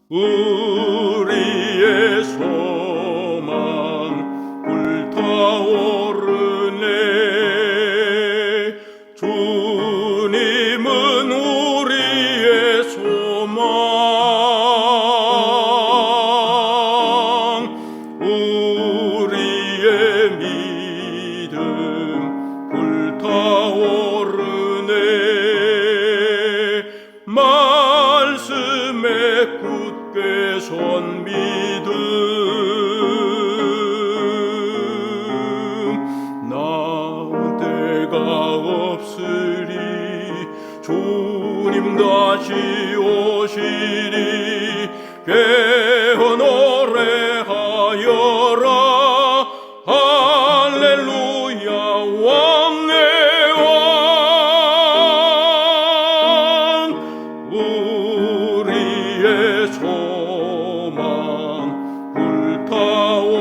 우리의 소망 불타오르네. 주님은 우리의 소망, 우리의 믿음 불타오르네. 말씀에 굳게 선 믿음, 나은 때가 없으리. 주님 다시 오시리. 깨어 노래하여라. 할렐루야. 왕의 왕, 우리의 소망 불타오르네.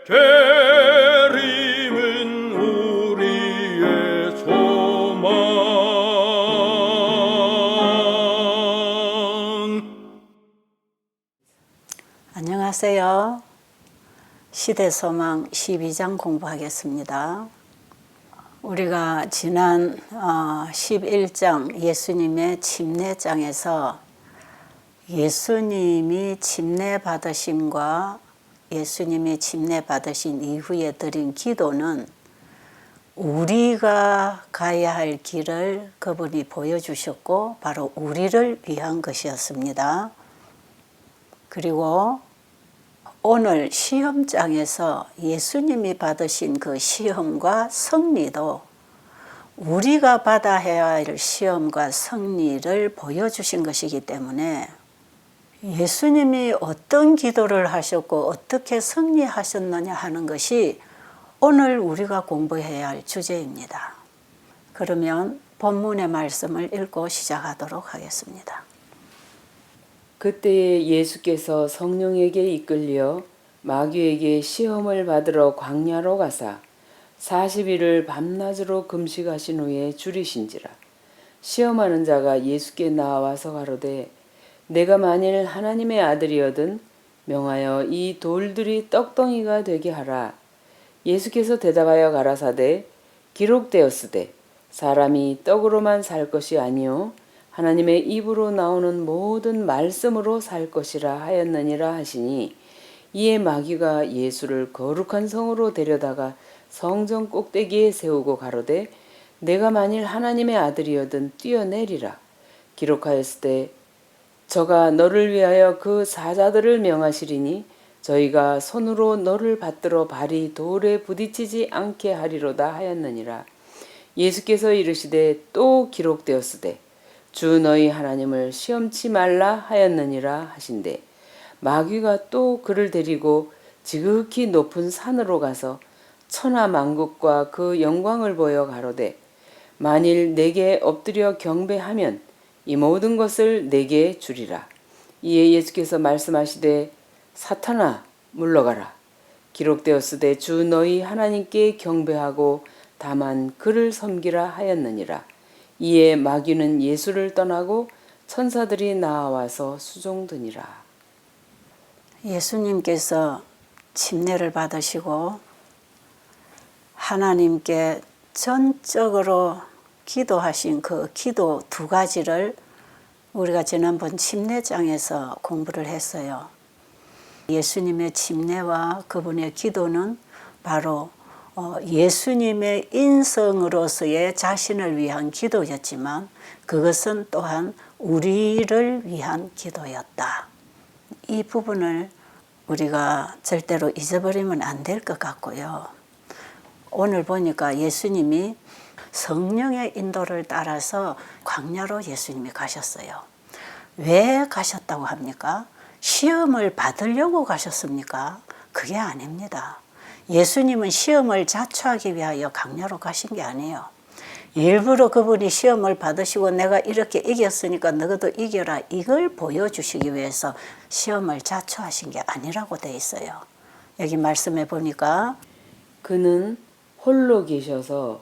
재림은 우리의 소망. 안녕하세요. 시대소망 12장 공부하겠습니다. 우리가 지난 11장 예수님의 침례장에서 예수님이 침례받으심과 예수님이 침례받으신 이후에 드린 기도는 우리가 가야 할 길을 그분이 보여주셨고 바로 우리를 위한 것이었습니다. 그리고 오늘 시험장에서 예수님이 받으신 그 시험과 승리도 우리가 받아야 할 시험과 승리를 보여주신 것이기 때문에 예수님이 어떤 기도를 하셨고 어떻게 승리하셨느냐 하는 것이 오늘 우리가 공부해야 할 주제입니다. 그러면 본문의 말씀을 읽고 시작하도록 하겠습니다. 그때에 예수께서 성령에게 이끌려 마귀에게 시험을 받으러 광야로 가사 40일을 밤낮으로 금식하신 후에 줄이신지라. 시험하는 자가 예수께 나와서 가로되 내가 만일 하나님의 아들이거든 명하여 이 돌들이 떡덩이가 되게 하라. 예수께서 대답하여 가라사대 기록되었으되 사람이 떡으로만 살 것이 아니요 하나님의 입으로 나오는 모든 말씀으로 살 것이라 하였느니라 하시니, 이에 마귀가 예수를 거룩한 성으로 데려다가 성전 꼭대기에 세우고 가로되 내가 만일 하나님의 아들이거든 뛰어내리라. 기록하였으되 저가 너를 위하여 그 사자들을 명하시리니 저희가 손으로 너를 받들어 발이 돌에 부딪히지 않게 하리로다 하였느니라. 예수께서 이르시되 또 기록되었으되 주 너희 하나님을 시험치 말라 하였느니라 하신대, 마귀가 또 그를 데리고 지극히 높은 산으로 가서 천하 만국과 그 영광을 보여 가로되 만일 내게 엎드려 경배하면 이 모든 것을 내게 주리라. 이에 예수께서 말씀하시되 사탄아 물러가라. 기록되었으되 주 너희 하나님께 경배하고 다만 그를 섬기라 하였느니라. 이에 마귀는 예수를 떠나고 천사들이 나와서 수종드니라. 예수님께서 침례를 받으시고 하나님께 전적으로 기도하신 그 기도 두 가지를 우리가 지난번 침례장에서 공부를 했어요. 예수님의 침례와 그분의 기도는 바로 예수님의 인성으로서의 자신을 위한 기도였지만 그것은 또한 우리를 위한 기도였다. 이 부분을 우리가 절대로 잊어버리면 안 될 것 같고요. 오늘 보니까 예수님이 성령의 인도를 따라서 광야로 예수님이 가셨어요. 왜 가셨다고 합니까? 시험을 받으려고 가셨습니까? 그게 아닙니다. 예수님은 시험을 자초하기 위하여 광야로 가신 게 아니에요. 일부러 그분이 시험을 받으시고 내가 이렇게 이겼으니까 너희도 이겨라, 이걸 보여주시기 위해서 시험을 자초하신 게 아니라고 돼 있어요. 여기 말씀해 보니까 그는 홀로 계셔서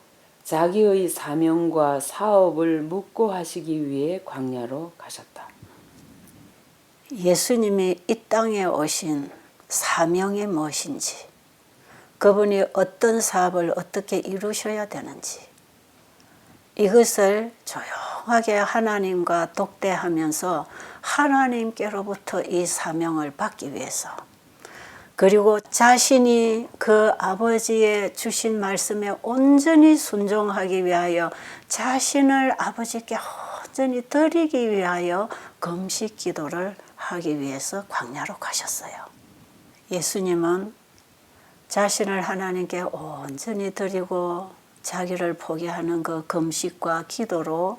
자기의 사명과 사업을 묵고 하시기 위해 광야로 가셨다. 예수님이 이 땅에 오신 사명이 무엇인지, 그분이 어떤 사업을 어떻게 이루셔야 되는지, 이것을 조용하게 하나님과 독대하면서 하나님께로부터 이 사명을 받기 위해서, 그리고 자신이 그 아버지의 주신 말씀에 온전히 순종하기 위하여 자신을 아버지께 온전히 드리기 위하여 금식 기도를 하기 위해서 광야로 가셨어요. 예수님은 자신을 하나님께 온전히 드리고 자기를 포기하는 그 금식과 기도로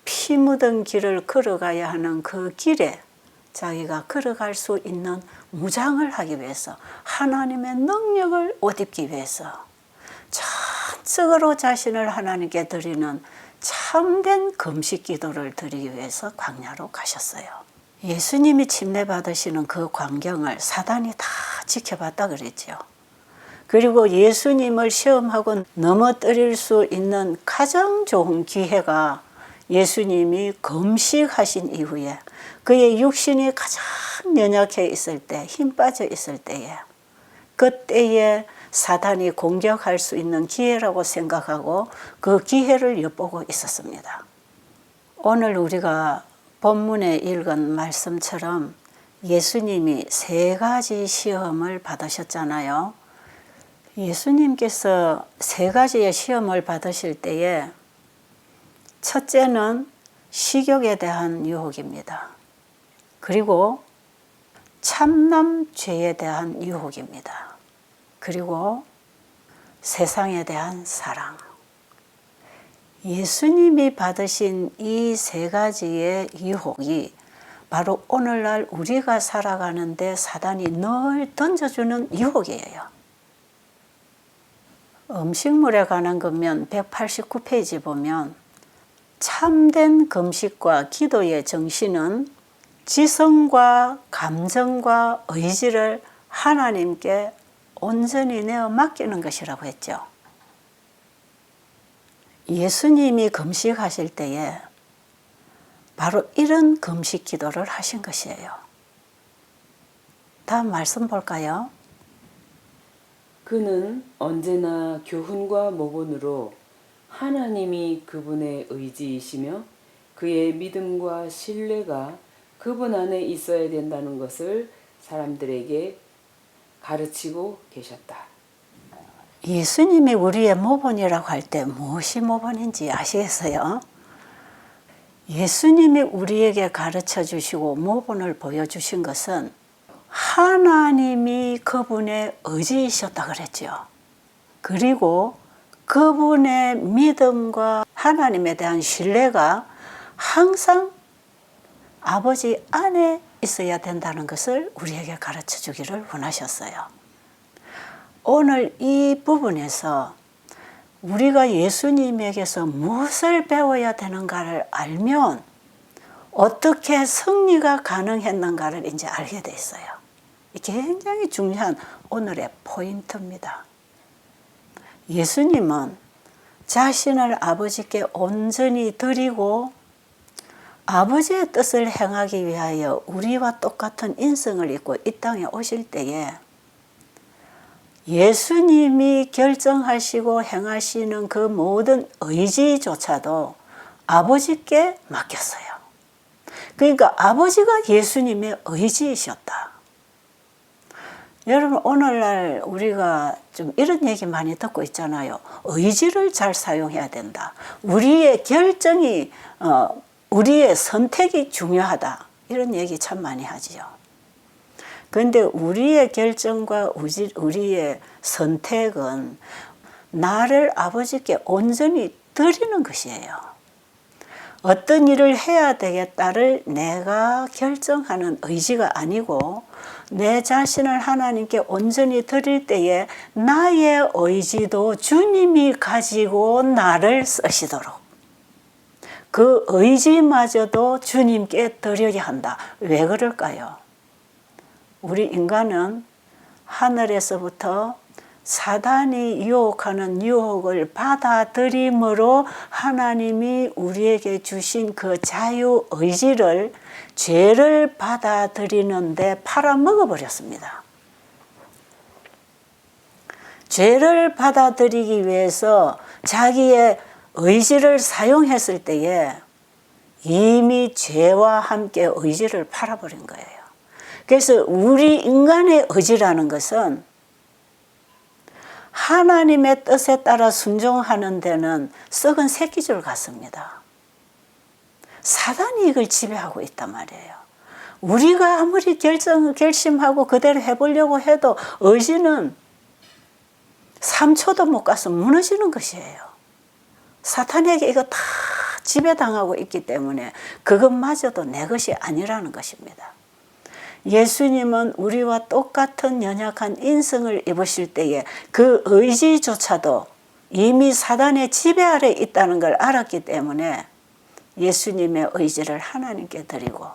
피 묻은 길을 걸어가야 하는 그 길에 자기가 걸어갈 수 있는 무장을 하기 위해서, 하나님의 능력을 옷 입기 위해서 전적으로 자신을 하나님께 드리는 참된 금식 기도를 드리기 위해서 광야로 가셨어요. 예수님이 침례받으시는 그 광경을 사단이 다 지켜봤다 그랬죠. 그리고 예수님을 시험하고 넘어뜨릴 수 있는 가장 좋은 기회가 예수님이 금식하신 이후에 그의 육신이 가장 연약해 있을 때, 힘 빠져 있을 때에, 그때에 사단이 공격할 수 있는 기회라고 생각하고 그 기회를 엿보고 있었습니다. 오늘 우리가 본문에 읽은 말씀처럼 예수님이 3가지 시험을 받으셨잖아요. 예수님께서 3가지의 시험을 받으실 때에 첫째는 식욕에 대한 유혹입니다. 그리고 참남 죄에 대한 유혹입니다. 그리고 세상에 대한 사랑. 예수님이 받으신 이 3가지의 유혹이 바로 오늘날 우리가 살아가는데 사단이 늘 던져주는 유혹이에요. 음식물에 관한 것면 189페이지 보면 참된 금식과 기도의 정신은 지성과 감정과 의지를 하나님께 온전히 내어 맡기는 것이라고 했죠. 예수님이 금식하실 때에 바로 이런 금식 기도를 하신 것이에요. 다음 말씀 볼까요? 그는 언제나 교훈과 모본으로 하나님이 그분의 의지이시며 그의 믿음과 신뢰가 그분 안에 있어야 된다는 것을 사람들에게 가르치고 계셨다. 예수님이 우리의 모본이라고 할 때 무엇이 모본인지 아시겠어요? 예수님이 우리에게 가르쳐 주시고 모본을 보여주신 것은 하나님이 그분의 의지이셨다 그랬죠. 그리고 그분의 믿음과 하나님에 대한 신뢰가 항상 아버지 안에 있어야 된다는 것을 우리에게 가르쳐 주기를 원하셨어요. 오늘 이 부분에서 우리가 예수님에게서 무엇을 배워야 되는가를 알면 어떻게 승리가 가능했는가를 이제 알게 돼 있어요. 굉장히 중요한 오늘의 포인트입니다. 예수님은 자신을 아버지께 온전히 드리고 아버지의 뜻을 행하기 위하여 우리와 똑같은 인성을 입고 이 땅에 오실 때에 예수님이 결정하시고 행하시는 그 모든 의지조차도 아버지께 맡겼어요. 그러니까 아버지가 예수님의 의지이셨다. 여러분, 오늘날 우리가 좀 이런 얘기 많이 듣고 있잖아요. 의지를 잘 사용해야 된다. 우리의 결정이, 우리의 선택이 중요하다. 이런 얘기 참 많이 하지요. 그런데 우리의 결정과 우리의 선택은 나를 아버지께 온전히 드리는 것이에요. 어떤 일을 해야 되겠다를 내가 결정하는 의지가 아니고 내 자신을 하나님께 온전히 드릴 때에 나의 의지도 주님이 가지고 나를 쓰시도록 그 의지마저도 주님께 드려야 한다. 왜 그럴까요? 우리 인간은 하늘에서부터 사단이 유혹하는 유혹을 받아들임으로 하나님이 우리에게 주신 그 자유의지를 죄를 받아들이는데 팔아먹어버렸습니다. 죄를 받아들이기 위해서 자기의 의지를 사용했을 때에 이미 죄와 함께 의지를 팔아버린 거예요. 그래서 우리 인간의 의지라는 것은 하나님의 뜻에 따라 순종하는 데는 썩은 새끼줄 같습니다. 사단이 이걸 지배하고 있단 말이에요. 우리가 아무리 결심하고 그대로 해보려고 해도 의지는 3초도 못 가서 무너지는 것이에요. 사탄에게 이거 다 지배당하고 있기 때문에 그것마저도 내 것이 아니라는 것입니다. 예수님은 우리와 똑같은 연약한 인성을 입으실 때에 그 의지조차도 이미 사단의 지배 아래 있다는 걸 알았기 때문에 예수님의 의지를 하나님께 드리고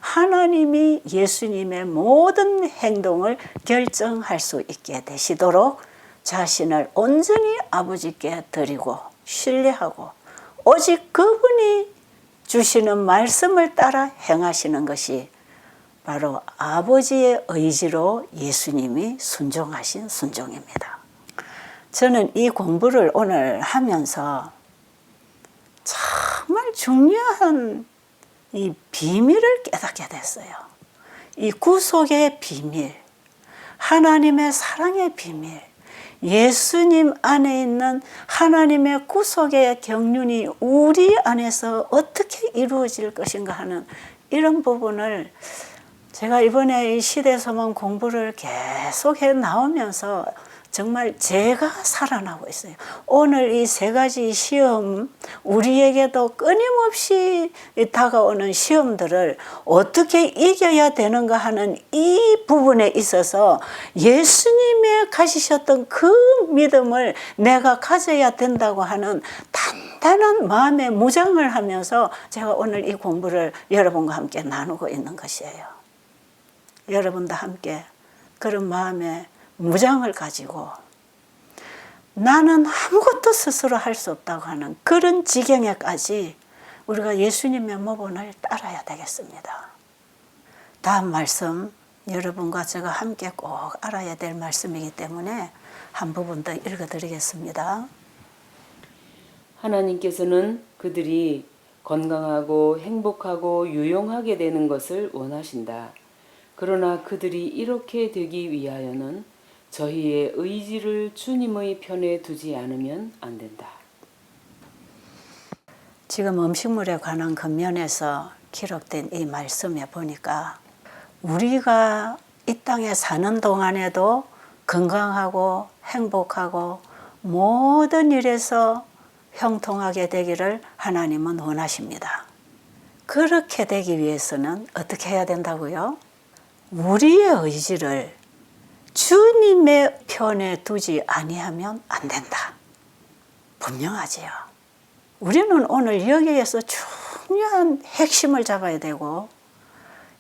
하나님이 예수님의 모든 행동을 결정할 수 있게 되시도록 자신을 온전히 아버지께 드리고 신뢰하고 오직 그분이 주시는 말씀을 따라 행하시는 것이 바로 아버지의 의지로 예수님이 순종하신 순종입니다. 저는 이 공부를 오늘 하면서 정말 중요한 이 비밀을 깨닫게 됐어요. 이 구속의 비밀, 하나님의 사랑의 비밀, 예수님 안에 있는 하나님의 구속의 경륜이 우리 안에서 어떻게 이루어질 것인가 하는 이런 부분을 제가 이번에 이 시대소망 공부를 계속해 나오면서 정말 제가 살아나고 있어요. 오늘 이 세 가지 시험, 우리에게도 끊임없이 다가오는 시험들을 어떻게 이겨야 되는가 하는 이 부분에 있어서 예수님의 가지셨던 그 믿음을 내가 가져야 된다고 하는 단단한 마음의 무장을 하면서 제가 오늘 이 공부를 여러분과 함께 나누고 있는 것이에요. 여러분도 함께 그런 마음의 무장을 가지고 나는 아무것도 스스로 할 수 없다고 하는 그런 지경에까지 우리가 예수님의 모본을 따라야 되겠습니다. 다음 말씀 여러분과 제가 함께 꼭 알아야 될 말씀이기 때문에 한 부분 더 읽어드리겠습니다. 하나님께서는 그들이 건강하고 행복하고 유용하게 되는 것을 원하신다. 그러나 그들이 이렇게 되기 위하여는 저희의 의지를 주님의 편에 두지 않으면 안 된다. 지금 음식물에 관한 겉면에서 기록된 이 말씀에 보니까 우리가 이 땅에 사는 동안에도 건강하고 행복하고 모든 일에서 형통하게 되기를 하나님은 원하십니다. 그렇게 되기 위해서는 어떻게 해야 된다고요? 우리의 의지를 주님의 편에 두지 아니하면 안 된다. 분명하지요. 우리는 오늘 여기에서 중요한 핵심을 잡아야 되고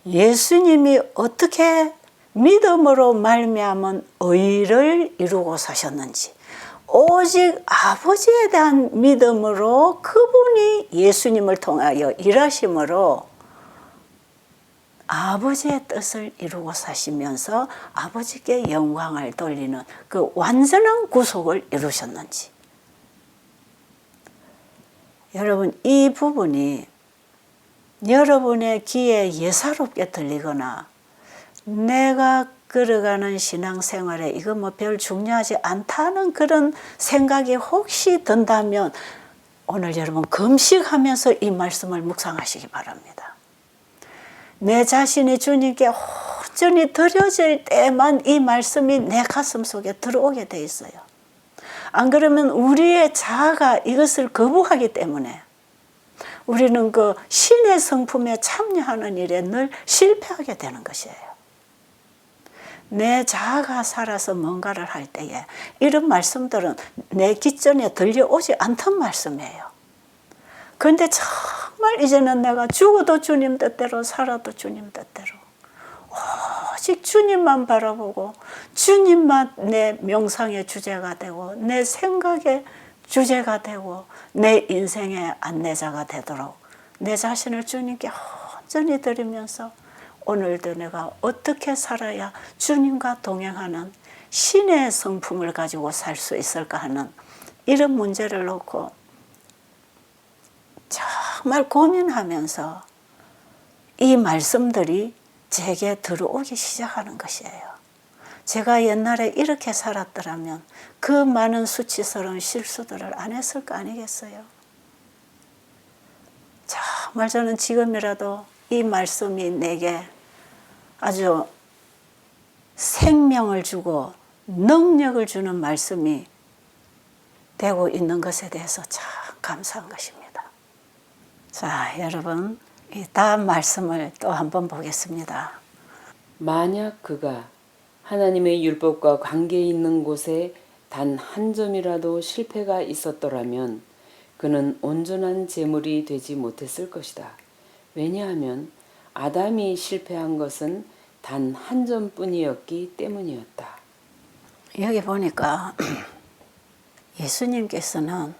예수님이 어떻게 믿음으로 말미암은 의를 이루고 사셨는지 오직 아버지에 대한 믿음으로 그분이 예수님을 통하여 일하심으로 아버지의 뜻을 이루고 사시면서 아버지께 영광을 돌리는 그 완전한 구속을 이루셨는지 여러분 이 부분이 여러분의 귀에 예사롭게 들리거나 내가 걸어가는 신앙생활에 이거 뭐 별 중요하지 않다는 그런 생각이 혹시 든다면 오늘 여러분 금식하면서 이 말씀을 묵상하시기 바랍니다. 내 자신이 주님께 온전히 드려질 때만 이 말씀이 내 가슴 속에 들어오게 돼 있어요. 안 그러면 우리의 자아가 이것을 거부하기 때문에 우리는 그 신의 성품에 참여하는 일에 늘 실패하게 되는 것이에요. 내 자아가 살아서 뭔가를 할 때에 이런 말씀들은 내 귓전에 들려오지 않던 말씀이에요. 그런데 정말 이제는 내가 죽어도 주님 뜻대로 살아도 주님 뜻대로 오직 주님만 바라보고 주님만 내 명상의 주제가 되고 내 생각의 주제가 되고 내 인생의 안내자가 되도록 내 자신을 주님께 온전히 드리면서 오늘도 내가 어떻게 살아야 주님과 동행하는 신의 성품을 가지고 살 수 있을까 하는 이런 문제를 놓고 정말 고민하면서 이 말씀들이 제게 들어오기 시작하는 것이에요. 제가 옛날에 이렇게 살았더라면 그 많은 수치스러운 실수들을 안 했을 거 아니겠어요? 정말 저는 지금이라도 이 말씀이 내게 아주 생명을 주고 능력을 주는 말씀이 되고 있는 것에 대해서 참 감사한 것입니다. 자, 여러분, 이 다음 말씀을 또 한번 보겠습니다. 만약 그가 하나님의 율법과 관계 있는 곳에 단 한 점이라도 실패가 있었더라면 그는 온전한 제물이 되지 못했을 것이다. 왜냐하면 아담이 실패한 것은 단 한 점뿐이었기 때문이었다. 여기 보니까 예수님께서는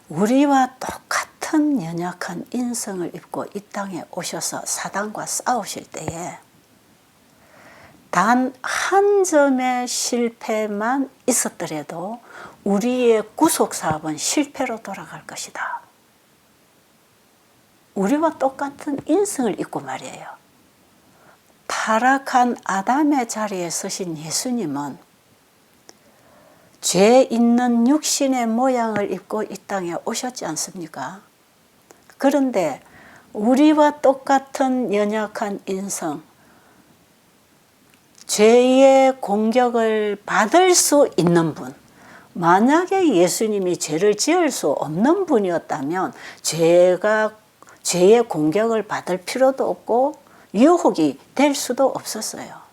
우리와 똑같은 연약한 인성을 입고 이 땅에 오셔서 사단과 싸우실 때에 단 한 점의 실패만 있었더라도 우리의 구속사업은 실패로 돌아갈 것이다. 우리와 똑같은 인성을 입고 말이에요. 타락한 아담의 자리에 서신 예수님은 죄 있는 육신의 모양을 입고 이 땅에 오셨지 않습니까? 그런데 우리와 똑같은 연약한 인성, 죄의 공격을 받을 수 있는 분, 만약에 예수님이 죄를 지을 수 없는 분이었다면 죄의 공격을 받을 필요도 없고 유혹이 될 수도 없었어요.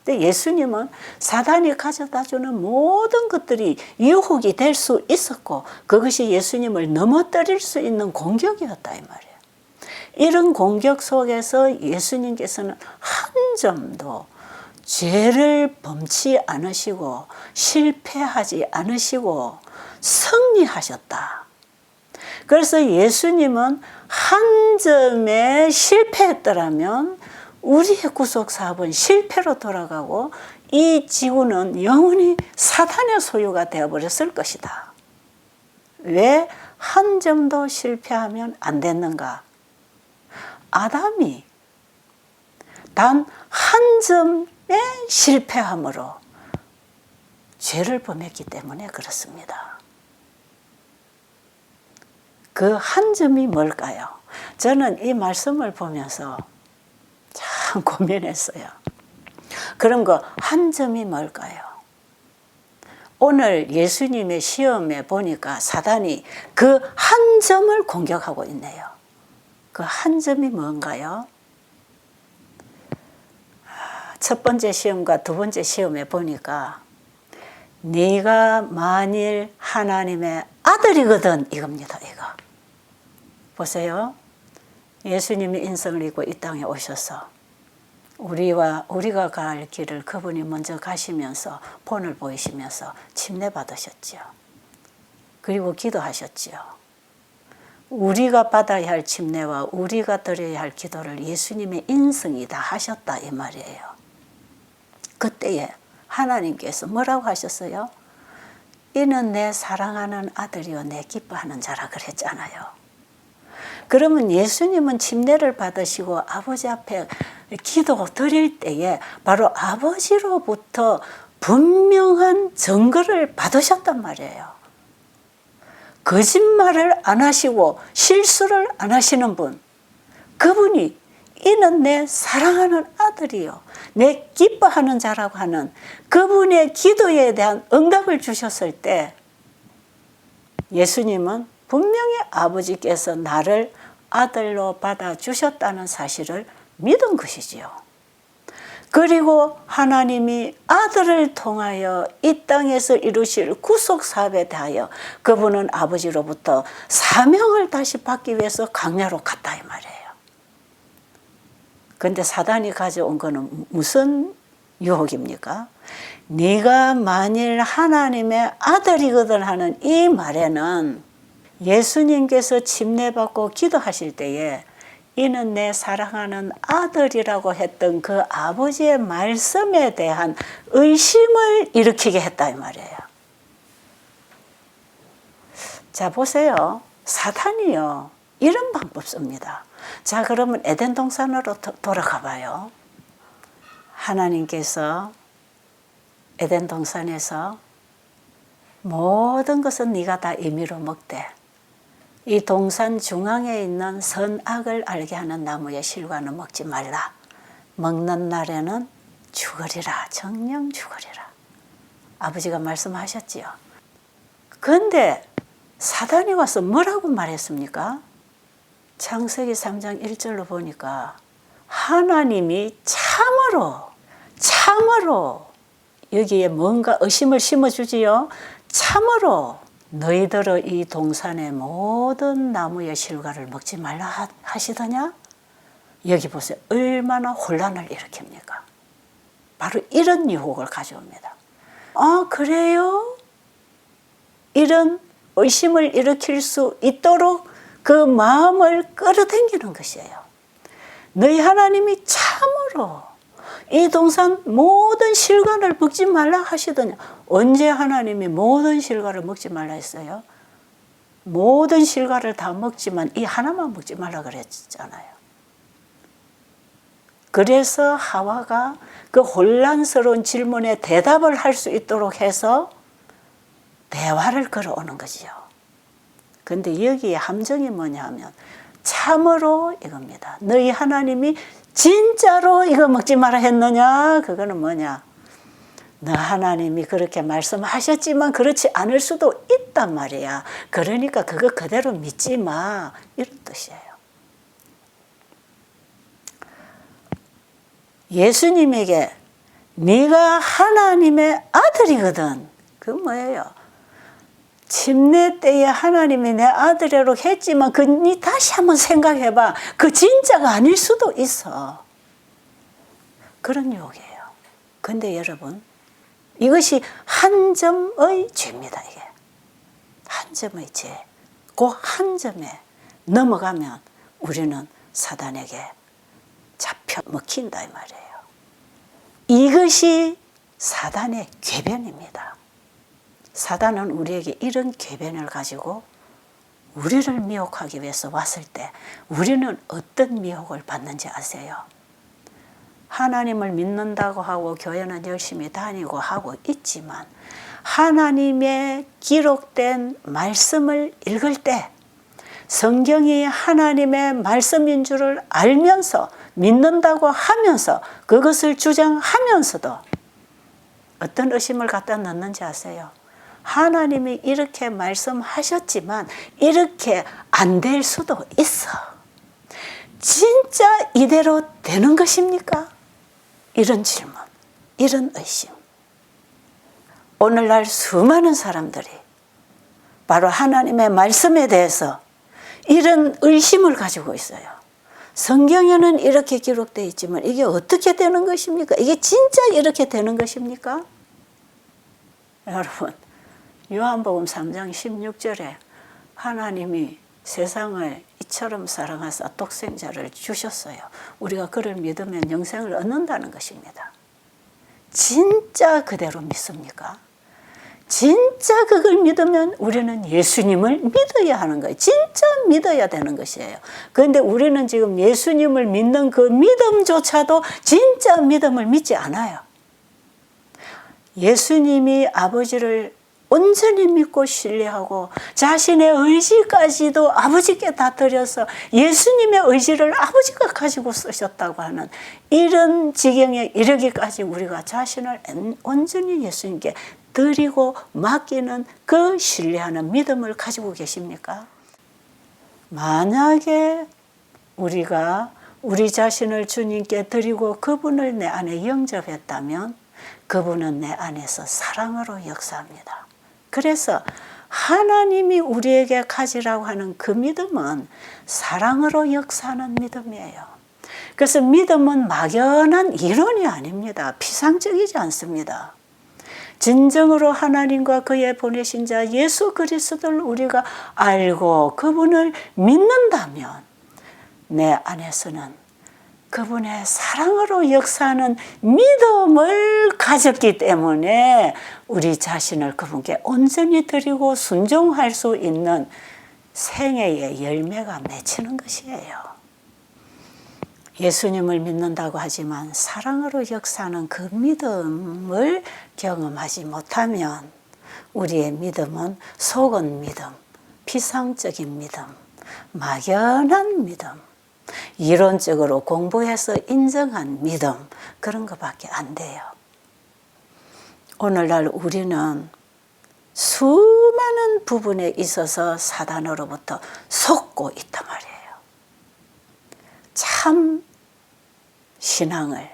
근데 예수님은 사단이 가져다주는 모든 것들이 유혹이 될 수 있었고 그것이 예수님을 넘어뜨릴 수 있는 공격이었다 이 말이에요. 이런 공격 속에서 예수님께서는 한 점도 죄를 범치 않으시고 실패하지 않으시고 승리하셨다. 그래서 예수님은 한 점에 실패했더라면 우리의 구속 사업은 실패로 돌아가고 이 지구는 영원히 사단의 소유가 되어버렸을 것이다. 왜 한 점도 실패하면 안 됐는가? 아담이 단 한 점에 실패함으로 죄를 범했기 때문에 그렇습니다. 그 한 점이 뭘까요? 저는 이 말씀을 보면서 참 고민했어요. 그럼 그 한 점이 뭘까요? 오늘 예수님의 시험에 보니까 사단이 그 한 점을 공격하고 있네요. 그 한 점이 뭔가요? 첫 번째 시험과 두 번째 시험에 보니까 네가 만일 하나님의 아들이거든 이겁니다. 이거 보세요. 예수님이 인성을 입고 이 땅에 오셔서 우리가 갈 길을 그분이 먼저 가시면서 본을 보이시면서 침례 받으셨죠. 그리고 기도하셨죠. 우리가 받아야 할 침례와 우리가 드려야 할 기도를 예수님의 인성이 다 하셨다 이 말이에요. 그때에 하나님께서 뭐라고 하셨어요? 이는 내 사랑하는 아들이요 내 기뻐하는 자라 그랬잖아요. 그러면 예수님은 침례를 받으시고 아버지 앞에 기도 드릴 때에 바로 아버지로부터 분명한 증거를 받으셨단 말이에요. 거짓말을 안 하시고 실수를 안 하시는 분, 그분이 이는 내 사랑하는 아들이요 내 기뻐하는 자라고 하는 그분의 기도에 대한 응답을 주셨을 때 예수님은 분명히 아버지께서 나를 아들로 받아주셨다는 사실을 믿은 것이지요. 그리고 하나님이 아들을 통하여 이 땅에서 이루실 구속사업에 대하여 그분은 아버지로부터 사명을 다시 받기 위해서 광야로 갔다 이 말이에요. 근데 사단이 가져온 거는 무슨 유혹입니까? 네가 만일 하나님의 아들이거든 하는 이 말에는 예수님께서 침례받고 기도하실 때에 이는 내 사랑하는 아들이라고 했던 그 아버지의 말씀에 대한 의심을 일으키게 했다 이 말이에요. 자 보세요. 사탄이요. 이런 방법 씁니다. 자 그러면 에덴 동산으로 돌아가 봐요. 하나님께서 에덴 동산에서 모든 것은 네가 다 임의로 먹되 이 동산 중앙에 있는 선악을 알게 하는 나무의 실과는 먹지 말라. 먹는 날에는 죽으리라. 정령 죽으리라. 아버지가 말씀하셨지요. 그런데 사단이 와서 뭐라고 말했습니까? 창세기 3장 1절로 보니까 하나님이 참으로 여기에 뭔가 의심을 심어주지요. 참으로 너희들의 이 동산의 모든 나무의 실과를 먹지 말라 하시더냐? 여기 보세요. 얼마나 혼란을 일으킵니까? 바로 이런 유혹을 가져옵니다. 아 그래요? 이런 의심을 일으킬 수 있도록 그 마음을 끌어당기는 것이에요. 너희 하나님이 참으로 이 동산 모든 실과를 먹지 말라 하시더냐. 언제 하나님이 모든 실과를 먹지 말라 했어요? 모든 실과를 다 먹지만 이 하나만 먹지 말라 그랬잖아요. 그래서 하와가 그 혼란스러운 질문에 대답을 할 수 있도록 해서 대화를 걸어오는 거지요. 근데 여기에 함정이 뭐냐 하면 참으로 이겁니다. 너희 하나님이 진짜로 이거 먹지 마라 했느냐? 그거는 뭐냐? 너 하나님이 그렇게 말씀하셨지만 그렇지 않을 수도 있단 말이야. 그러니까 그거 그대로 믿지 마. 이런 뜻이에요. 예수님에게 네가 하나님의 아들이거든. 그건 뭐예요? 침례 때에 하나님이 내 아들이라고 했지만 네 다시 한번 생각해봐. 그 진짜가 아닐 수도 있어. 그런 유혹이에요. 근데 여러분 이것이 한 점의 죄입니다. 이게 한 점의 죄. 그 한 점에 넘어가면 우리는 사단에게 잡혀 먹힌다 이 말이에요. 이것이 사단의 궤변입니다. 사단은 우리에게 이런 궤변을 가지고 우리를 미혹하기 위해서 왔을 때 우리는 어떤 미혹을 받는지 아세요? 하나님을 믿는다고 하고 교회는 열심히 다니고 하고 있지만 하나님의 기록된 말씀을 읽을 때 성경이 하나님의 말씀인 줄을 알면서 믿는다고 하면서 그것을 주장하면서도 어떤 의심을 갖다 넣는지 아세요? 하나님이 이렇게 말씀하셨지만 이렇게 안 될 수도 있어. 진짜 이대로 되는 것입니까? 이런 질문, 이런 의심. 오늘날 수많은 사람들이 바로 하나님의 말씀에 대해서 이런 의심을 가지고 있어요. 성경에는 이렇게 기록되어 있지만 이게 어떻게 되는 것입니까? 이게 진짜 이렇게 되는 것입니까? 여러분 요한복음 3장 16절에 하나님이 세상을 이처럼 사랑하사 독생자를 주셨어요. 우리가 그를 믿으면 영생을 얻는다는 것입니다. 진짜 그대로 믿습니까? 진짜 그걸 믿으면 우리는 예수님을 믿어야 하는 거예요. 진짜 믿어야 되는 것이에요. 그런데 우리는 지금 예수님을 믿는 그 믿음조차도 진짜 믿음을 믿지 않아요. 예수님이 아버지를 온전히 믿고 신뢰하고 자신의 의지까지도 아버지께 다 드려서 예수님의 의지를 아버지가 가지고 쓰셨다고 하는 이런 지경에 이르기까지 우리가 자신을 온전히 예수님께 드리고 맡기는 그 신뢰하는 믿음을 가지고 계십니까? 만약에 우리가 우리 자신을 주님께 드리고 그분을 내 안에 영접했다면 그분은 내 안에서 사랑으로 역사합니다. 그래서 하나님이 우리에게 가지라고 하는 그 믿음은 사랑으로 역사하는 믿음이에요. 그래서 믿음은 막연한 이론이 아닙니다. 피상적이지 않습니다. 진정으로 하나님과 그의 보내신 자 예수 그리스도를 우리가 알고 그분을 믿는다면 내 안에서는 그분의 사랑으로 역사하는 믿음을 가졌기 때문에 우리 자신을 그분께 온전히 드리고 순종할 수 있는 생애의 열매가 맺히는 것이에요. 예수님을 믿는다고 하지만 사랑으로 역사하는 그 믿음을 경험하지 못하면 우리의 믿음은 속은 믿음, 피상적인 믿음, 막연한 믿음, 이론적으로 공부해서 인정한 믿음, 그런 것밖에 안 돼요. 오늘날 우리는 수많은 부분에 있어서 사단으로부터 속고 있단 말이에요. 참 신앙을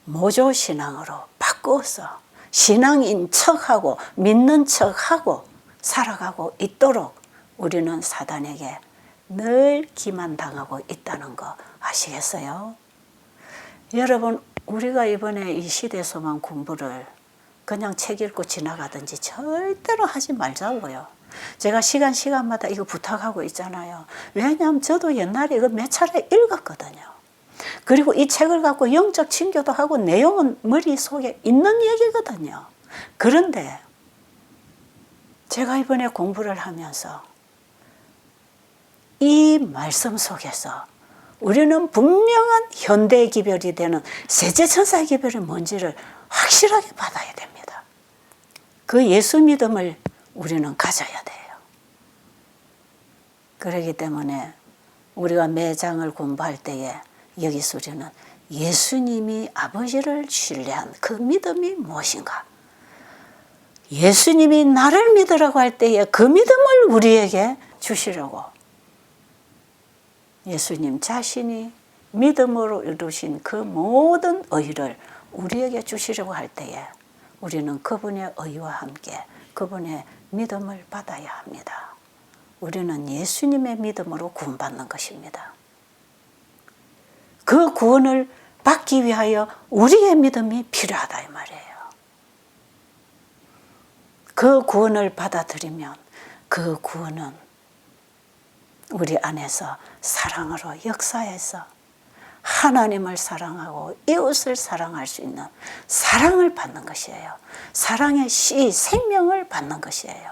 모조신앙으로 바꾸어서 신앙인 척하고 믿는 척하고 살아가고 있도록 우리는 사단에게 늘 기만당하고 있다는 거 아시겠어요? 여러분, 우리가 이번에 이 시대소망 공부를 그냥 책 읽고 지나가든지 절대로 하지 말자고요. 제가 시간마다 이거 부탁하고 있잖아요. 왜냐하면 저도 옛날에 이거 몇 차례 읽었거든요. 그리고 이 책을 갖고 영적 친교도 하고 내용은 머릿속에 있는 얘기거든요. 그런데 제가 이번에 공부를 하면서 이 말씀 속에서 우리는 분명한 현대 기별이 되는 세제천사의 기별이 뭔지를 확실하게 받아야 됩니다. 그 예수 믿음을 우리는 가져야 돼요. 그렇기 때문에 우리가 매장을 공부할 때에 여기서 우리는 예수님이 아버지를 신뢰한 그 믿음이 무엇인가? 예수님이 나를 믿으라고 할 때에 그 믿음을 우리에게 주시려고 예수님 자신이 믿음으로 이루신 그 모든 의를 우리에게 주시려고 할 때에 우리는 그분의 의와 함께 그분의 믿음을 받아야 합니다. 우리는 예수님의 믿음으로 구원받는 것입니다. 그 구원을 받기 위하여 우리의 믿음이 필요하다 이 말이에요. 그 구원을 받아들이면 그 구원은 우리 안에서 사랑으로 역사해서 하나님을 사랑하고 이웃을 사랑할 수 있는 사랑을 받는 것이에요. 사랑의 씨, 생명을 받는 것이에요.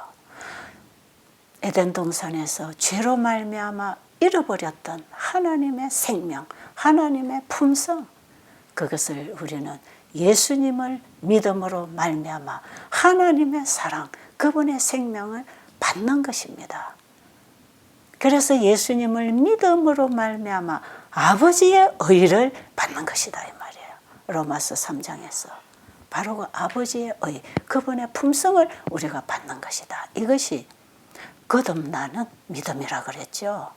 에덴 동산에서 죄로 말미암아 잃어버렸던 하나님의 생명, 하나님의 품성, 그것을 우리는 예수님을 믿음으로 말미암아 하나님의 사랑, 그분의 생명을 받는 것입니다. 그래서 예수님을 믿음으로 말미암아 아버지의 의를 받는 것이다 이 말이에요. 로마서 3장에서 바로 그 아버지의 의, 그분의 품성을 우리가 받는 것이다. 이것이 거듭나는 믿음이라 그랬죠.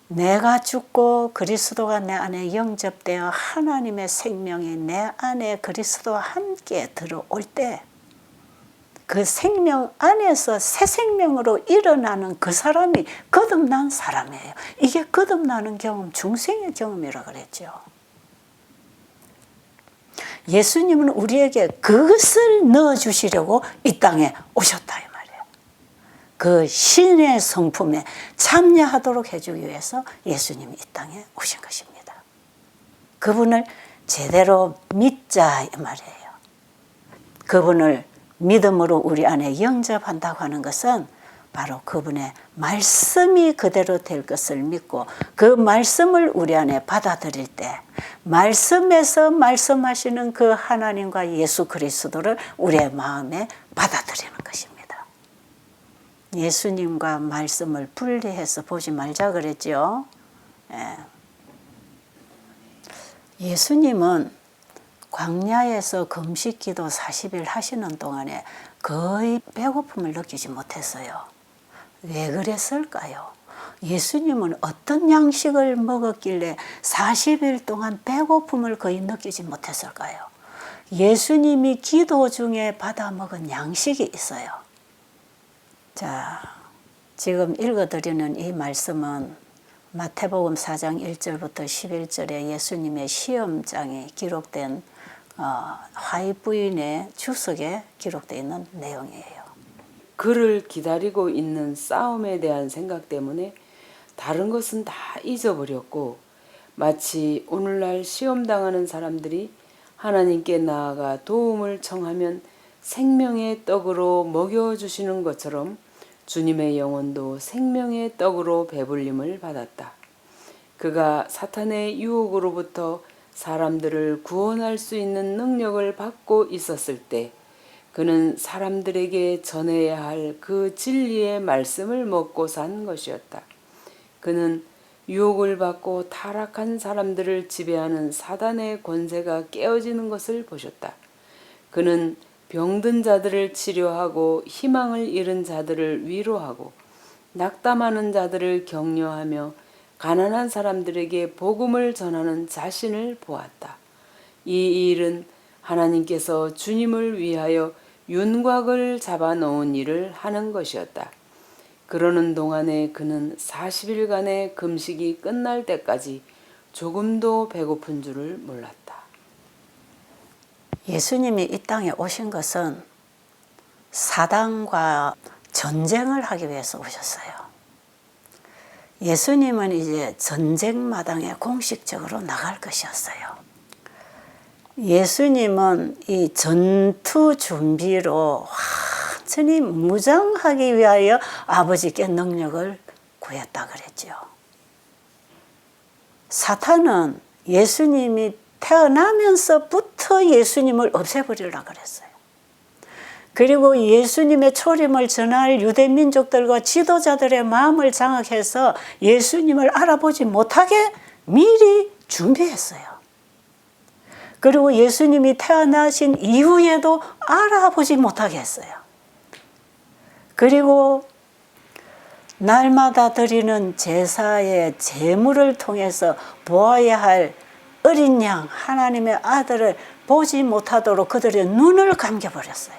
내가 죽고 그리스도가 내 안에 영접되어 하나님의 생명이 내 안에 그리스도와 함께 들어올 때 그 생명 안에서 새 생명으로 일어나는 그 사람이 거듭난 사람이에요. 이게 거듭나는 경험, 중생의 경험이라고 그랬죠. 예수님은 우리에게 그것을 넣어주시려고 이 땅에 오셨다 이 말이에요. 그 신의 성품에 참여하도록 해주기 위해서 예수님이 이 땅에 오신 것입니다. 그분을 제대로 믿자 이 말이에요. 그분을 믿음으로 우리 안에 영접한다고 하는 것은 바로 그분의 말씀이 그대로 될 것을 믿고 그 말씀을 우리 안에 받아들일 때 말씀에서 말씀하시는 그 하나님과 예수 그리스도를 우리의 마음에 받아들이는 것입니다. 예수님과 말씀을 분리해서 보지 말자 그랬죠. 예수님은 광야에서 금식기도 40일 하시는 동안에 거의 배고픔을 느끼지 못했어요. 왜 그랬을까요? 예수님은 어떤 양식을 먹었길래 40일 동안 배고픔을 거의 느끼지 못했을까요? 예수님이 기도 중에 받아 먹은 양식이 있어요. 자, 지금 읽어드리는 이 말씀은 마태복음 4장 1절부터 11절에 예수님의 시험장이 기록된 화이 부인의 주석에 기록되어 있는 내용이에요. 그를 기다리고 있는 싸움에 대한 생각 때문에 다른 것은 다 잊어버렸고 마치 오늘날 시험당하는 사람들이 하나님께 나아가 도움을 청하면 생명의 떡으로 먹여주시는 것처럼 주님의 영혼도 생명의 떡으로 배불림을 받았다. 그가 사탄의 유혹으로부터 사람들을 구원할 수 있는 능력을 받고 있었을 때 그는 사람들에게 전해야 할 그 진리의 말씀을 먹고 산 것이었다. 그는 유혹을 받고 타락한 사람들을 지배하는 사단의 권세가 깨어지는 것을 보셨다. 그는 병든 자들을 치료하고 희망을 잃은 자들을 위로하고 낙담하는 자들을 격려하며 가난한 사람들에게 복음을 전하는 자신을 보았다. 이 일은 하나님께서 주님을 위하여 윤곽을 잡아놓은 일을 하는 것이었다. 그러는 동안에 그는 40일간의 금식이 끝날 때까지 조금도 배고픈 줄을 몰랐다. 예수님이 이 땅에 오신 것은 사단과 전쟁을 하기 위해서 오셨어요. 예수님은 이제 전쟁 마당에 공식적으로 나갈 것이었어요. 예수님은 이 전투 준비로 완전히 무장하기 위하여 아버지께 능력을 구했다 그랬죠. 사탄은 예수님이 태어나면서부터 예수님을 없애버리려고 그랬어요. 그리고 예수님의 초림을 전할 유대 민족들과 지도자들의 마음을 장악해서 예수님을 알아보지 못하게 미리 준비했어요. 그리고 예수님이 태어나신 이후에도 알아보지 못하게 했어요. 그리고 날마다 드리는 제사의 제물을 통해서 보아야 할 어린 양 하나님의 아들을 보지 못하도록 그들의 눈을 감겨버렸어요.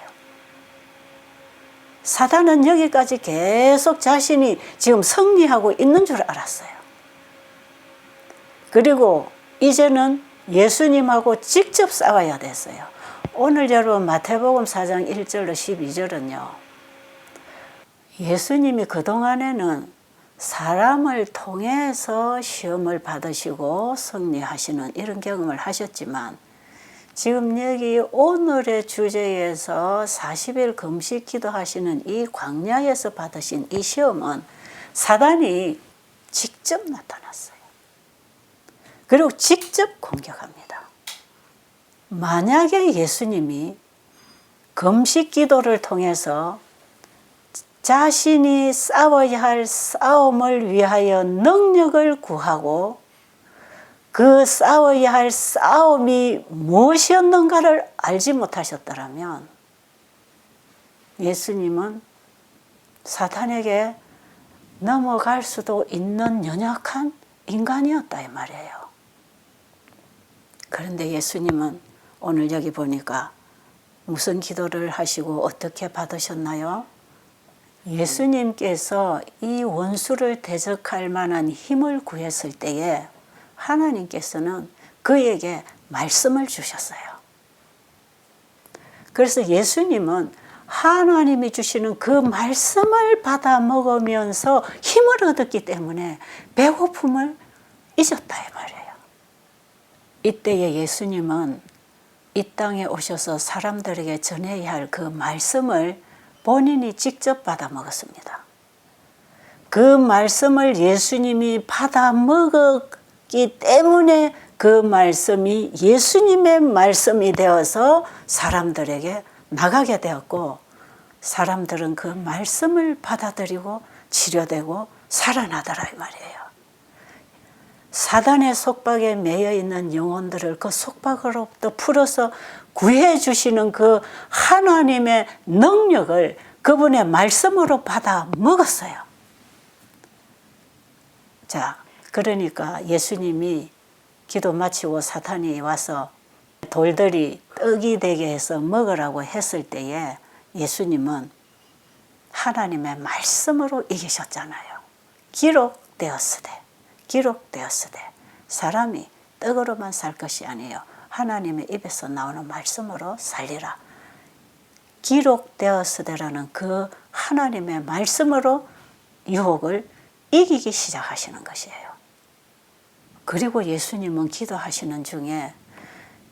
사단은 여기까지 계속 자신이 지금 승리하고 있는 줄 알았어요. 그리고 이제는 예수님하고 직접 싸워야 됐어요. 오늘 여러분 마태복음 4장 1절로 12절은요. 예수님이 그동안에는 사람을 통해서 시험을 받으시고 승리하시는 이런 경험을 하셨지만 지금 여기 오늘의 주제에서 40일 금식 기도하시는 이 광야에서 받으신 이 시험은 사단이 직접 나타났어요. 그리고 직접 공격합니다. 만약에 예수님이 금식 기도를 통해서 자신이 싸워야 할 싸움을 위하여 능력을 구하고 그 싸워야 할 싸움이 무엇이었는가를 알지 못하셨더라면 예수님은 사탄에게 넘어갈 수도 있는 연약한 인간이었다 이 말이에요. 그런데 예수님은 오늘 여기 보니까 무슨 기도를 하시고 어떻게 받으셨나요? 예수님께서 이 원수를 대적할 만한 힘을 구했을 때에 하나님께서는 그에게 말씀을 주셨어요. 그래서 예수님은 하나님이 주시는 그 말씀을 받아 먹으면서 힘을 얻었기 때문에 배고픔을 잊었다 이 말이에요. 이때에 예수님은 이 땅에 오셔서 사람들에게 전해야 할 그 말씀을 본인이 직접 받아 먹었습니다. 그 말씀을 예수님이 받아 먹었기 때문에 그 말씀이 예수님의 말씀이 되어서 사람들에게 나가게 되었고 사람들은 그 말씀을 받아들이고 치료되고 살아나더라 이 말이에요. 사단의 속박에 매여 있는 영혼들을 그 속박으로부터 풀어서 구해주시는 그 하나님의 능력을 그분의 말씀으로 받아 먹었어요. 자, 그러니까 예수님이 기도 마치고 사탄이 와서 돌들이 떡이 되게 해서 먹으라고 했을 때에 예수님은 하나님의 말씀으로 이기셨잖아요. 기록되었으되 기록되었으되 사람이 떡으로만 살 것이 아니요 하나님의 입에서 나오는 말씀으로 살리라. 기록되었으되라는 그 하나님의 말씀으로 유혹을 이기기 시작하시는 것이에요. 그리고 예수님은 기도하시는 중에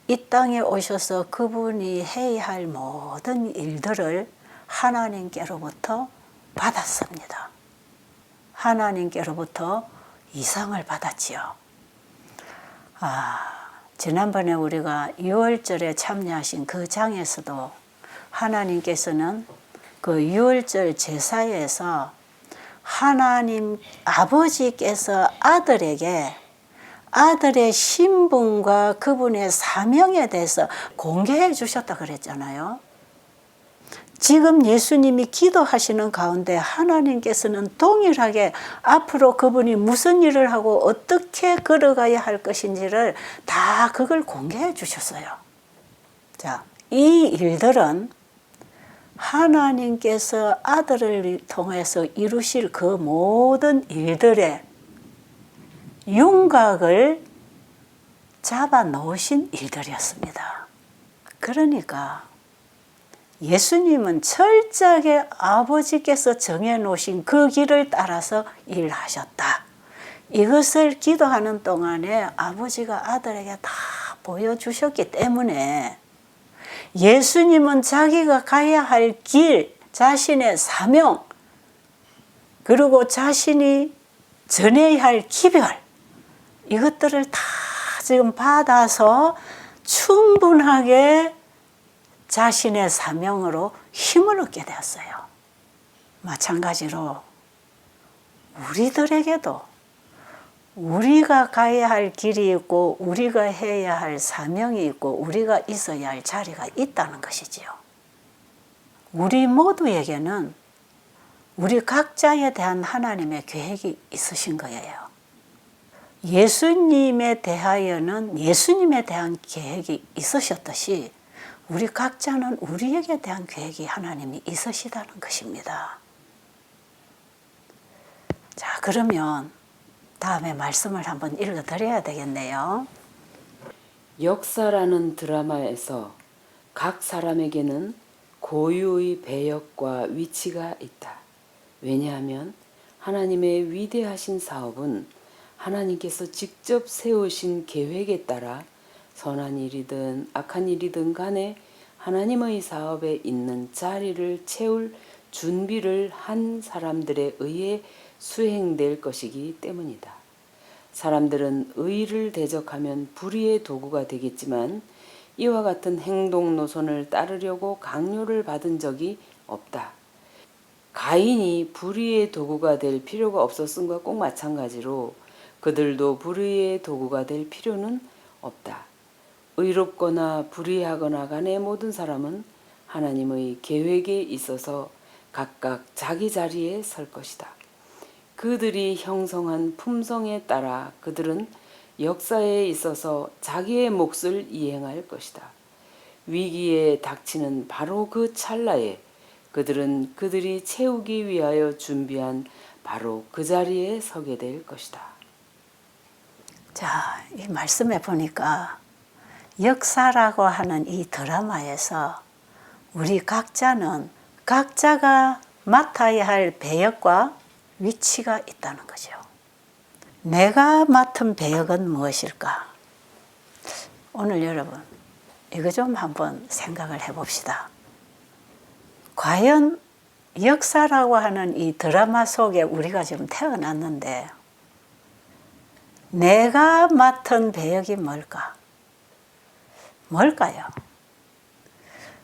이 땅에 오셔서 그분이 해야 할 모든 일들을 하나님께로부터 받았습니다. 하나님께로부터 이상을 받았지요. 지난번에 우리가 6월절에 참여하신 그 장에서도 하나님께서는 그 6월절 제사에서 하나님 아버지께서 아들에게 아들의 신분과 그분의 사명에 대해서 공개해 주셨다 그랬잖아요. 지금 예수님이 기도하시는 가운데 하나님께서는 동일하게 앞으로 그분이 무슨 일을 하고 어떻게 걸어가야 할 것인지를 다 그걸 공개해 주셨어요. 자, 이 일들은 하나님께서 아들을 통해서 이루실 그 모든 일들의 윤곽을 잡아 놓으신 일들이었습니다. 그러니까 예수님은 철저하게 아버지께서 정해 놓으신 그 길을 따라서 일하셨다. 이것을 기도하는 동안에 아버지가 아들에게 다 보여주셨기 때문에 예수님은 자기가 가야 할 길, 자신의 사명, 그리고 자신이 전해야 할 기별, 이것들을 다 지금 받아서 충분하게 자신의 사명으로 힘을 얻게 되었어요. 마찬가지로 우리들에게도 우리가 가야 할 길이 있고 우리가 해야 할 사명이 있고 우리가 있어야 할 자리가 있다는 것이지요. 우리 모두에게는 우리 각자에 대한 하나님의 계획이 있으신 거예요. 예수님에 대하여는 예수님에 대한 계획이 있으셨듯이 우리 각자는 우리에게 대한 계획이 하나님이 있으시다는 것입니다. 자, 그러면 다음에 말씀을 한번 읽어드려야 되겠네요. 역사라는 드라마에서 각 사람에게는 고유의 배역과 위치가 있다. 왜냐하면 하나님의 위대하신 사업은 하나님께서 직접 세우신 계획에 따라 선한 일이든 악한 일이든 간에 하나님의 사업에 있는 자리를 채울 준비를 한 사람들에 의해 수행될 것이기 때문이다. 사람들은 의를 대적하면 불의의 도구가 되겠지만 이와 같은 행동 노선을 따르려고 강요를 받은 적이 없다. 가인이 불의의 도구가 될 필요가 없었음과 꼭 마찬가지로 그들도 불의의 도구가 될 필요는 없다. 의롭거나 불의하거나 간의 모든 사람은 하나님의 계획에 있어서 각각 자기 자리에 설 것이다. 그들이 형성한 품성에 따라 그들은 역사에 있어서 자기의 몫을 이행할 것이다. 위기에 닥치는 바로 그 찰나에 그들은 그들이 채우기 위하여 준비한 바로 그 자리에 서게 될 것이다. 자, 이 말씀에 보니까 역사라고 하는 이 드라마에서 우리 각자는 각자가 맡아야 할 배역과 위치가 있다는 거죠. 내가 맡은 배역은 무엇일까? 오늘 여러분 이거 좀 한번 생각을 해봅시다. 과연 역사라고 하는 이 드라마 속에 우리가 지금 태어났는데 내가 맡은 배역이 뭘까? 뭘까요?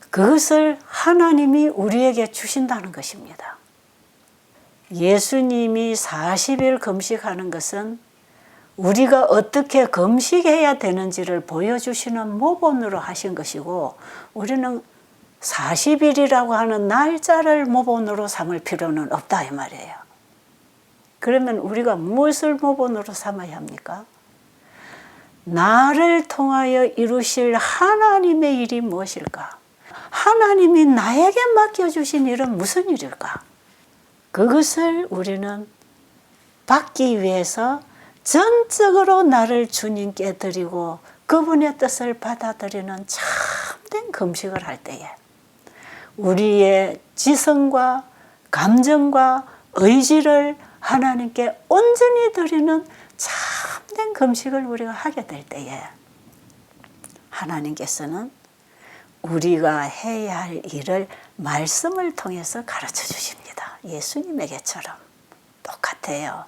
그것을 하나님이 우리에게 주신다는 것입니다. 예수님이 40일 금식하는 것은 우리가 어떻게 금식해야 되는지를 보여주시는 모본으로 하신 것이고 우리는 40일이라고 하는 날짜를 모본으로 삼을 필요는 없다 이 말이에요. 그러면 우리가 무엇을 모본으로 삼아야 합니까? 나를 통하여 이루실 하나님의 일이 무엇일까? 하나님이 나에게 맡겨주신 일은 무슨 일일까? 그것을 우리는 받기 위해서 전적으로 나를 주님께 드리고 그분의 뜻을 받아들이는 참된 금식을 할 때에 우리의 지성과 감정과 의지를 하나님께 온전히 드리는 참된 금식을 우리가 하게 될 때에 하나님께서는 우리가 해야 할 일을 말씀을 통해서 가르쳐 주십니다. 예수님에게처럼 똑같아요.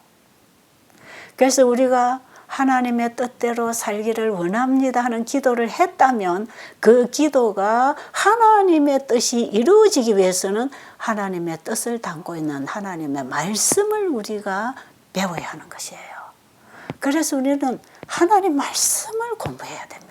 그래서 우리가 하나님의 뜻대로 살기를 원합니다 하는 기도를 했다면 그 기도가 하나님의 뜻이 이루어지기 위해서는 하나님의 뜻을 담고 있는 하나님의 말씀을 우리가 배워야 하는 것이에요. 그래서 우리는 하나님 말씀을 공부해야 됩니다.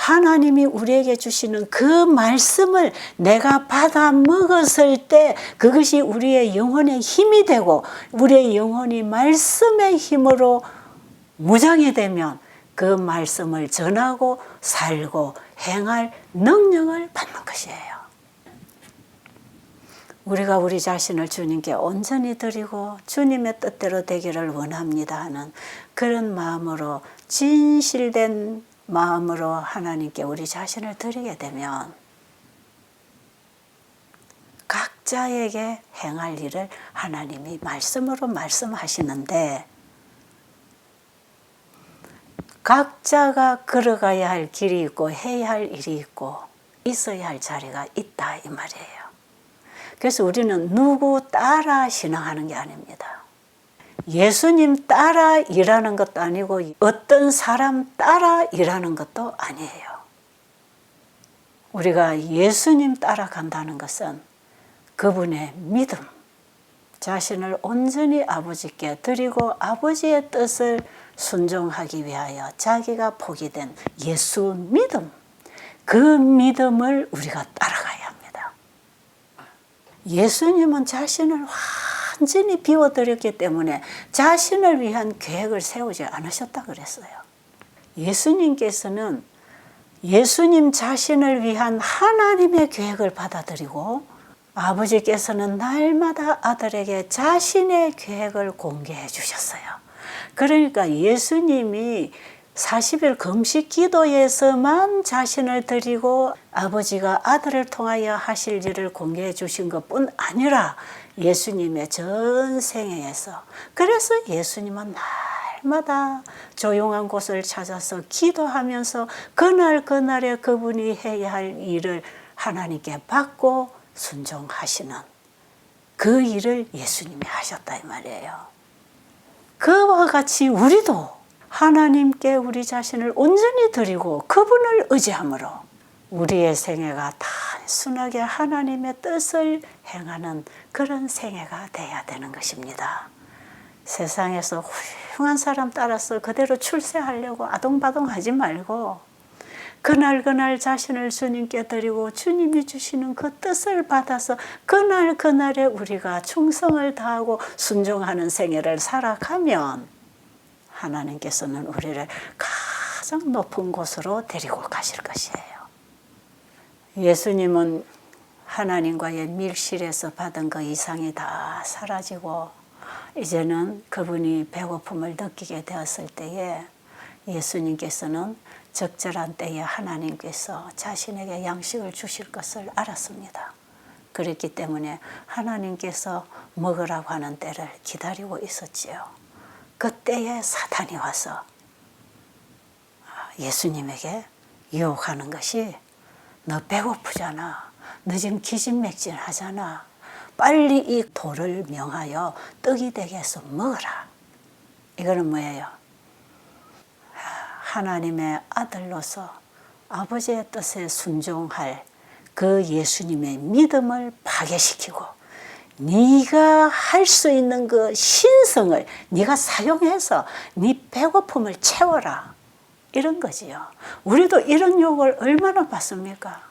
하나님이 우리에게 주시는 그 말씀을 내가 받아 먹었을 때 그것이 우리의 영혼의 힘이 되고 우리의 영혼이 말씀의 힘으로 무장이 되면 그 말씀을 전하고 살고 행할 능력을 받는 것이에요. 우리가 우리 자신을 주님께 온전히 드리고 주님의 뜻대로 되기를 원합니다 하는 그런 마음으로 진실된 마음으로 하나님께 우리 자신을 드리게 되면 각자에게 행할 일을 하나님이 말씀으로 말씀하시는데 각자가 걸어가야 할 길이 있고 해야 할 일이 있고 있어야 할 자리가 있다 이 말이에요. 그래서 우리는 누구 따라 신앙하는 게 아닙니다. 예수님 따라 일하는 것도 아니고 어떤 사람 따라 일하는 것도 아니에요. 우리가 예수님 따라간다는 것은 그분의 믿음, 자신을 온전히 아버지께 드리고 아버지의 뜻을 순종하기 위하여 자기가 포기된 예수 믿음, 그 믿음을 우리가 따라가야 합니다. 예수님은 자신을 완전히 비워드렸기 때문에 자신을 위한 계획을 세우지 않으셨다 그랬어요. 예수님께서는 예수님 자신을 위한 하나님의 계획을 받아들이고 아버지께서는 날마다 아들에게 자신의 계획을 공개해 주셨어요. 그러니까 예수님이 40일 금식 기도에서만 자신을 드리고 아버지가 아들을 통하여 하실 일을 공개해 주신 것뿐 아니라 예수님의 전 생애에서 그래서 예수님은 날마다 조용한 곳을 찾아서 기도하면서 그날에 그분이 해야 할 일을 하나님께 받고 순종하시는 그 일을 예수님이 하셨다 이 말이에요. 그와 같이 우리도 하나님께 우리 자신을 온전히 드리고 그분을 의지함으로 우리의 생애가 단순하게 하나님의 뜻을 행하는 그런 생애가 돼야 되는 것입니다. 세상에서 훌륭한 사람 따라서 그대로 출세하려고 아동바동하지 말고 그날 자신을 주님께 드리고 주님이 주시는 그 뜻을 받아서 그날에 우리가 충성을 다하고 순종하는 생애를 살아가면 하나님께서는 우리를 가장 높은 곳으로 데리고 가실 것이에요. 예수님은 하나님과의 밀실에서 받은 그 이상이 다 사라지고 이제는 그분이 배고픔을 느끼게 되었을 때에 예수님께서는 적절한 때에 하나님께서 자신에게 양식을 주실 것을 알았습니다. 그렇기 때문에 하나님께서 먹으라고 하는 때를 기다리고 있었지요. 그때에 사탄이 와서 예수님에게 유혹하는 것이 너 배고프잖아. 너 지금 기진맥진하잖아. 빨리 이 돌을 명하여 떡이 되게 해서 먹어라. 이거는 뭐예요? 하나님의 아들로서 아버지의 뜻에 순종할 그 예수님의 믿음을 파괴시키고 네가 할 수 있는 그 신성을 네가 사용해서 네 배고픔을 채워라. 이런 거지요. 우리도 이런 유혹을 얼마나 받습니까?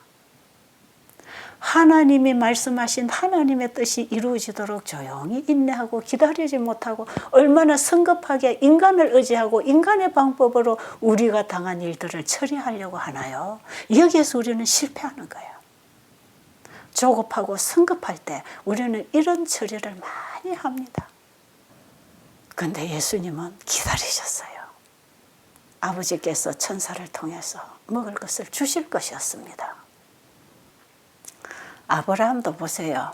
하나님이 말씀하신 하나님의 뜻이 이루어지도록 조용히 인내하고 기다리지 못하고 얼마나 성급하게 인간을 의지하고 인간의 방법으로 우리가 당한 일들을 처리하려고 하나요? 여기에서 우리는 실패하는 거예요. 조급하고 성급할 때 우리는 이런 처리를 많이 합니다. 근데 예수님은 기다리셨어요. 아버지께서 천사를 통해서 먹을 것을 주실 것이었습니다. 아브라함도 보세요.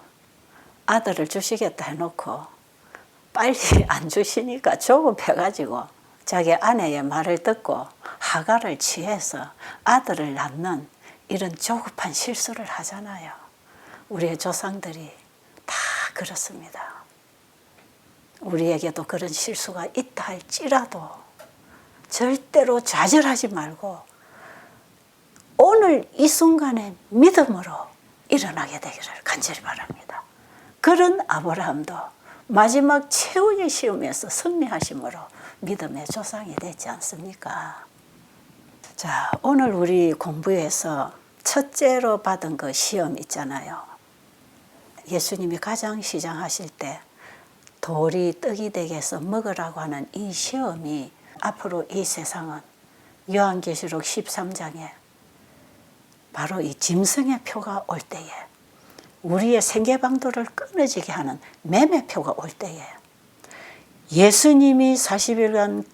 아들을 주시겠다 해놓고 빨리 안 주시니까 조급해가지고 자기 아내의 말을 듣고 하갈을 취해서 아들을 낳는 이런 조급한 실수를 하잖아요. 우리의 조상들이 다 그렇습니다. 우리에게도 그런 실수가 있다 할지라도 절대로 좌절하지 말고 오늘 이 순간에 믿음으로 일어나게 되기를 간절히 바랍니다. 그런 아브라함도 마지막 최후의 시험에서 승리하심으로 믿음의 조상이 되지 않습니까? 자, 오늘 우리 공부에서 첫째로 받은 그 시험 있잖아요. 예수님이 가장 시장하실 때 돌이 떡이 되게 해서 먹으라고 하는 이 시험이 앞으로 이 세상은 요한계시록 13장에 바로 이 짐승의 표가 올 때에 우리의 생계방도를 끊어지게 하는 매매표가 올 때에 예수님이 40일간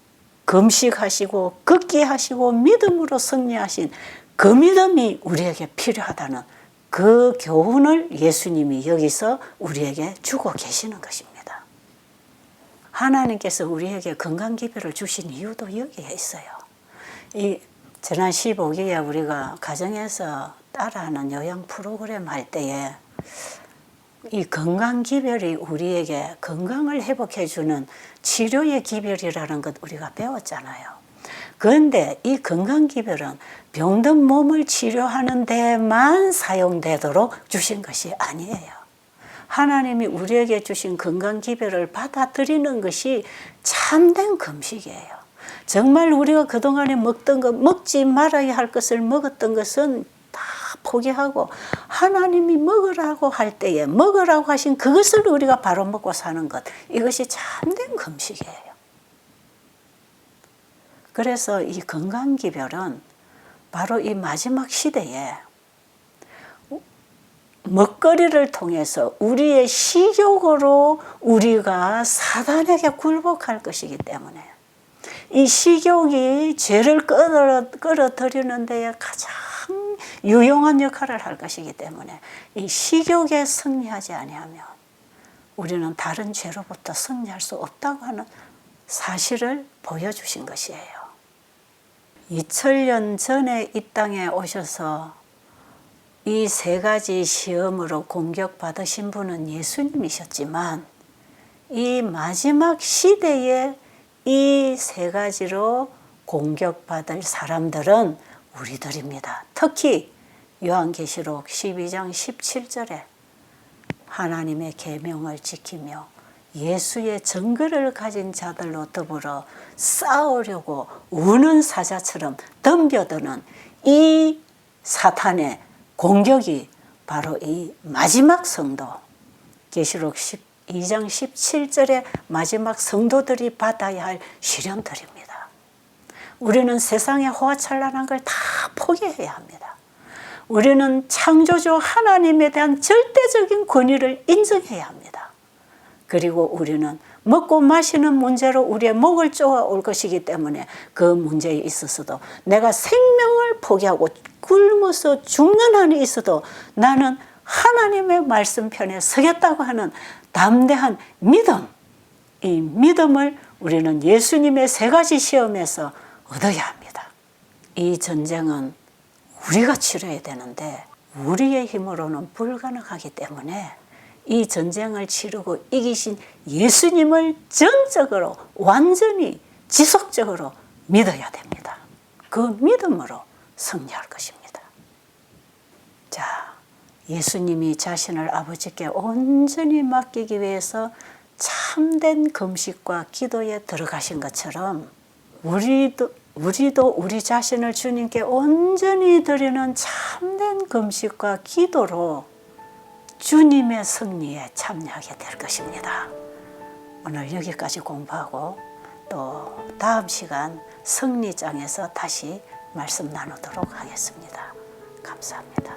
금식하시고 걷기하시고 믿음으로 승리하신 그 믿음이 우리에게 필요하다는 그 교훈을 예수님이 여기서 우리에게 주고 계시는 것입니다. 하나님께서 우리에게 건강기별을 주신 이유도 여기에 있어요. 이 지난 15기에 우리가 가정에서 따라하는 요양 프로그램 할 때에 이 건강기별이 우리에게 건강을 회복해주는 치료의 기별이라는 것 우리가 배웠잖아요. 그런데 이 건강기별은 병든 몸을 치료하는 데만 사용되도록 주신 것이 아니에요. 하나님이 우리에게 주신 건강기별을 받아들이는 것이 참된 금식이에요. 정말 우리가 그동안에 먹던 것, 먹지 말아야 할 것을 먹었던 것은 다 포기하고 하나님이 먹으라고 할 때에 먹으라고 하신 그것을 우리가 바로 먹고 사는 것, 이것이 참된 금식이에요. 그래서 이 건강기별은 바로 이 마지막 시대에 먹거리를 통해서 우리의 식욕으로 우리가 사단에게 굴복할 것이기 때문에 이 식욕이 죄를 끌어들이는 데에 가장 유용한 역할을 할 것이기 때문에 이 식욕에 승리하지 아니하면 우리는 다른 죄로부터 승리할 수 없다고 하는 사실을 보여주신 것이에요. 2000년 전에 이 땅에 오셔서 이 세 가지 시험으로 공격받으신 분은 예수님이셨지만 이 마지막 시대에 이 세 가지로 공격받을 사람들은 우리들입니다. 특히 요한계시록 12장 17절에 하나님의 계명을 지키며 예수의 증거를 가진 자들로 더불어 싸우려고 우는 사자처럼 덤벼드는 이 사탄의 공격이 바로 이 마지막 성도, 계시록 12장 17절의 마지막 성도들이 받아야 할 시련들입니다. 우리는 세상의 호화찬란한 걸 다 포기해야 합니다. 우리는 창조주 하나님에 대한 절대적인 권위를 인정해야 합니다. 그리고 우리는 먹고 마시는 문제로 우리의 목을 쪼아올 것이기 때문에 그 문제에 있어서도 내가 생명을 포기하고 굶어서 죽는 한이 있어도 나는 하나님의 말씀 편에 서겠다고 하는 담대한 믿음, 이 믿음을 우리는 예수님의 세 가지 시험에서 얻어야 합니다. 이 전쟁은 우리가 치러야 되는데 우리의 힘으로는 불가능하기 때문에 이 전쟁을 치르고 이기신 예수님을 전적으로 완전히 지속적으로 믿어야 됩니다. 그 믿음으로 승리할 것입니다. 자, 예수님이 자신을 아버지께 온전히 맡기기 위해서 참된 금식과 기도에 들어가신 것처럼 우리도 우리 자신을 주님께 온전히 드리는 참된 금식과 기도로 주님의 승리에 참여하게 될 것입니다. 오늘 여기까지 공부하고 또 다음 시간 승리장에서 다시 말씀 나누도록 하겠습니다. 감사합니다.